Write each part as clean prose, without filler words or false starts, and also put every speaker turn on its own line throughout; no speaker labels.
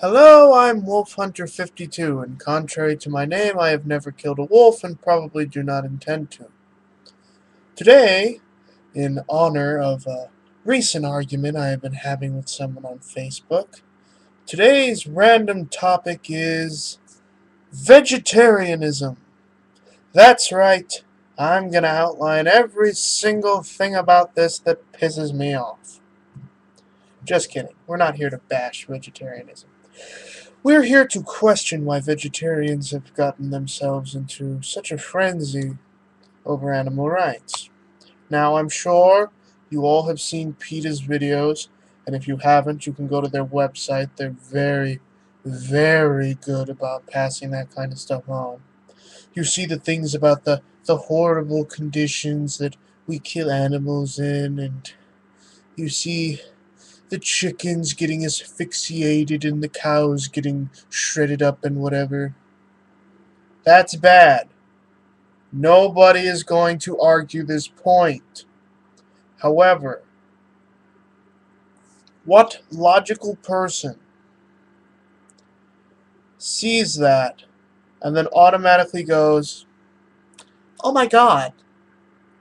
Hello, I'm Wolf Hunter 52, and contrary to my name, I have never killed a wolf and probably do not intend to. Today, in honor of a recent argument I have been having with someone on Facebook, today's random topic is vegetarianism. That's right, I'm gonna outline every single thing about this that pisses me off. Just kidding, we're not here to bash vegetarianism. We're here to question why vegetarians have gotten themselves into such a frenzy over animal rights. Now, I'm sure you all have seen PETA's videos, and if you haven't, you can go to their website. They're very, very good about passing that kind of stuff on. You see the things about the horrible conditions that we kill animals in, and you see the chickens getting asphyxiated and the cows getting shredded up and whatever. That's bad. Nobody is going to argue this point. However, what logical person sees that and then automatically goes, "Oh my god,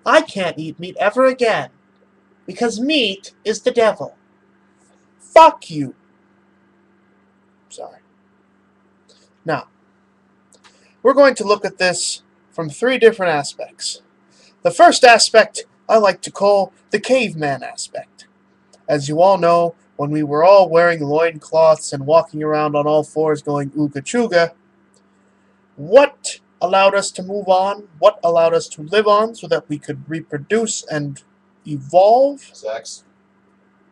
I can't eat meat ever again because meat is the devil. Fuck you." Sorry. Now, we're going to look at this from three different aspects. The first aspect I like to call the caveman aspect. As you all know, when we were all wearing loincloths and walking around on all fours going ooga chooga, what allowed us to move on? What allowed us to live on so that we could reproduce and evolve?
Sex.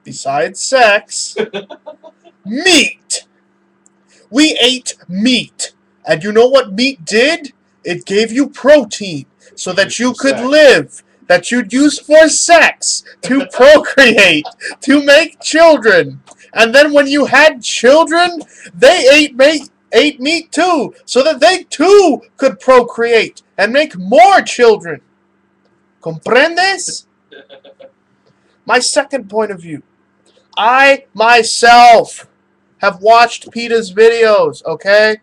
Besides sex, meat! We ate meat. And you know what meat did? It gave you protein so that you could live, that you'd use for sex, to procreate, to make children. And then when you had children, they ate meat too, so that they too could procreate and make more children. Comprendes? My second point of view. I myself have watched PETA's videos, okay?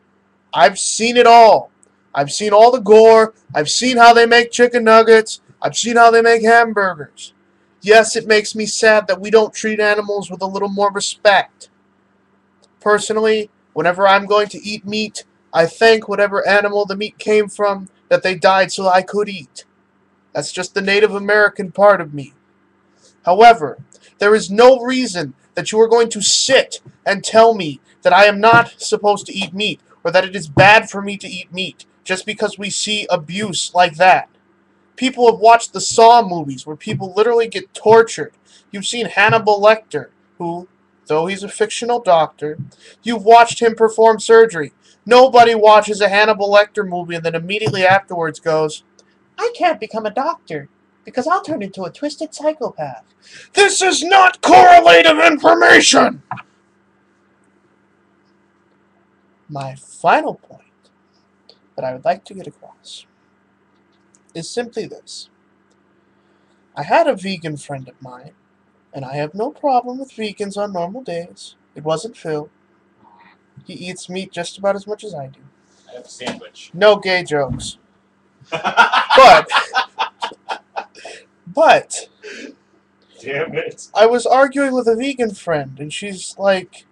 I've seen it all. I've seen all the gore. I've seen how they make chicken nuggets. I've seen how they make hamburgers. Yes, it makes me sad that we don't treat animals with a little more respect. Personally, whenever I'm going to eat meat, I thank whatever animal the meat came from that they died so I could eat. That's just the Native American part of me. However, there is no reason that you are going to sit and tell me that I am not supposed to eat meat or that it is bad for me to eat meat just because we see abuse like that. People have watched the Saw movies where people literally get tortured. You've seen Hannibal Lecter, who, though he's a fictional doctor, you've watched him perform surgery. Nobody watches a Hannibal Lecter movie and then immediately afterwards goes, "I can't become a doctor because I'll turn into a twisted psychopath." This is not correlative information! My final point that I would like to get across is simply this. I had a vegan friend of mine, and I have no problem with vegans on normal days. It wasn't Phil. He eats meat just about as much as I do.
I have a sandwich.
No gay jokes. But
Damn it.
I was arguing with a vegan friend, and she's like,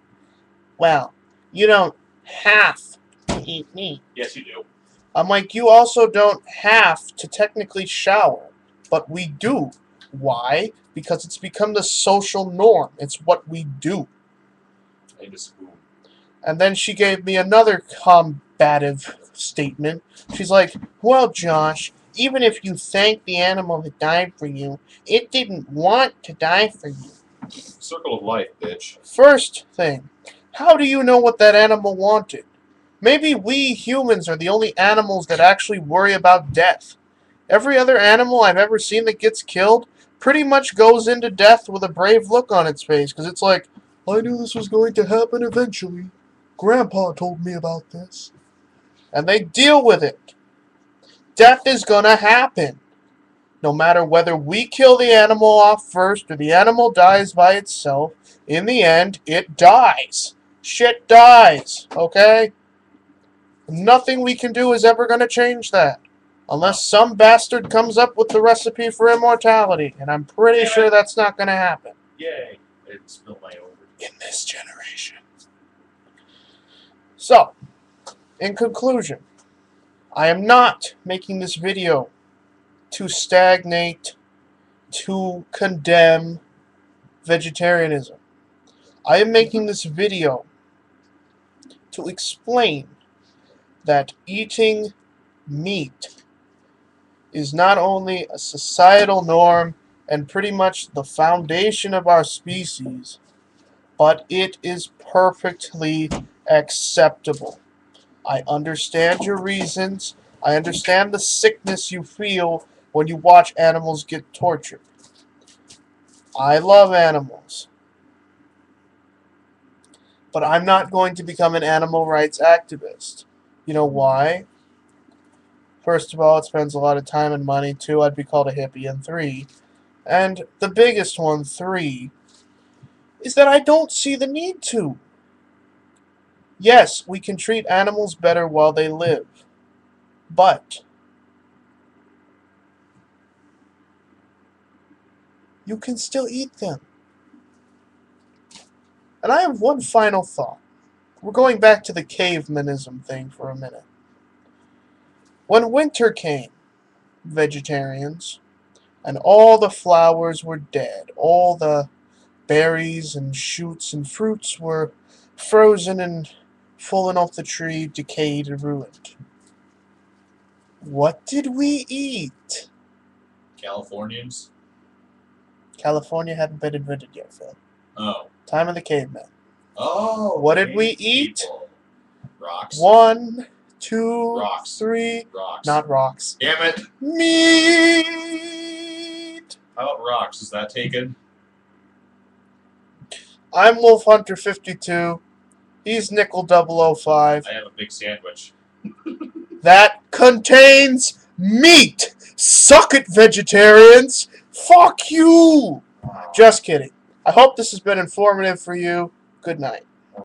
"Well, you don't have to eat meat."
Yes, you do.
I'm like, "You also don't have to technically shower, but we do." Why? Because it's become the social norm. It's what we do.
I need a spoon.
And then she gave me another combative statement. She's like, "Well, Josh, even if you thank the animal that died for you, it didn't want to die for you."
Circle of life, bitch.
First thing, how do you know what that animal wanted? Maybe we humans are the only animals that actually worry about death. Every other animal I've ever seen that gets killed pretty much goes into death with a brave look on its face, because it's like, "I knew this was going to happen eventually. Grandpa told me about this." And they deal with it. Death is gonna happen. No matter whether we kill the animal off first or the animal dies by itself, in the end, it dies. shit dies, okay? Nothing we can do is ever going to change that. Unless some bastard comes up with the recipe for immortality. And I'm pretty sure that's not going to happen.
Yay. I didn't spill my over.
In this generation. So, in conclusion, I am not making this video to stagnate, to condemn vegetarianism. I am making this video to explain that eating meat is not only a societal norm and pretty much the foundation of our species, but it is perfectly acceptable. I understand your reasons. I understand the sickness you feel when you watch animals get tortured. I love animals. But I'm not going to become an animal rights activist. You know why? First of all, it spends a lot of time and money. 2, I'd be called a hippie. And 3, and the biggest one, 3, is that I don't see the need to. Yes, we can treat animals better while they live. But you can still eat them. And I have one final thought. We're going back to the cavemanism thing for a minute. When winter came, vegetarians, and all the flowers were dead, all the berries and shoots and fruits were frozen and fallen off the tree, decayed and ruined. What did we eat?
Californians?
California hadn't been invented yet, Phil.
Oh.
Time of the cavemen.
Oh.
What did we
cave
eat?
people. Rocks.
1, 2,
Rocks.
3.
Rocks.
Not rocks.
Damn it.
Meat!
How about rocks? Is that taken?
I'm Wolf Hunter 52. He's Nickel 005.
I have a big sandwich.
That contains meat! Suck it, vegetarians! Fuck you! Just kidding. I hope this has been informative for you. Good night.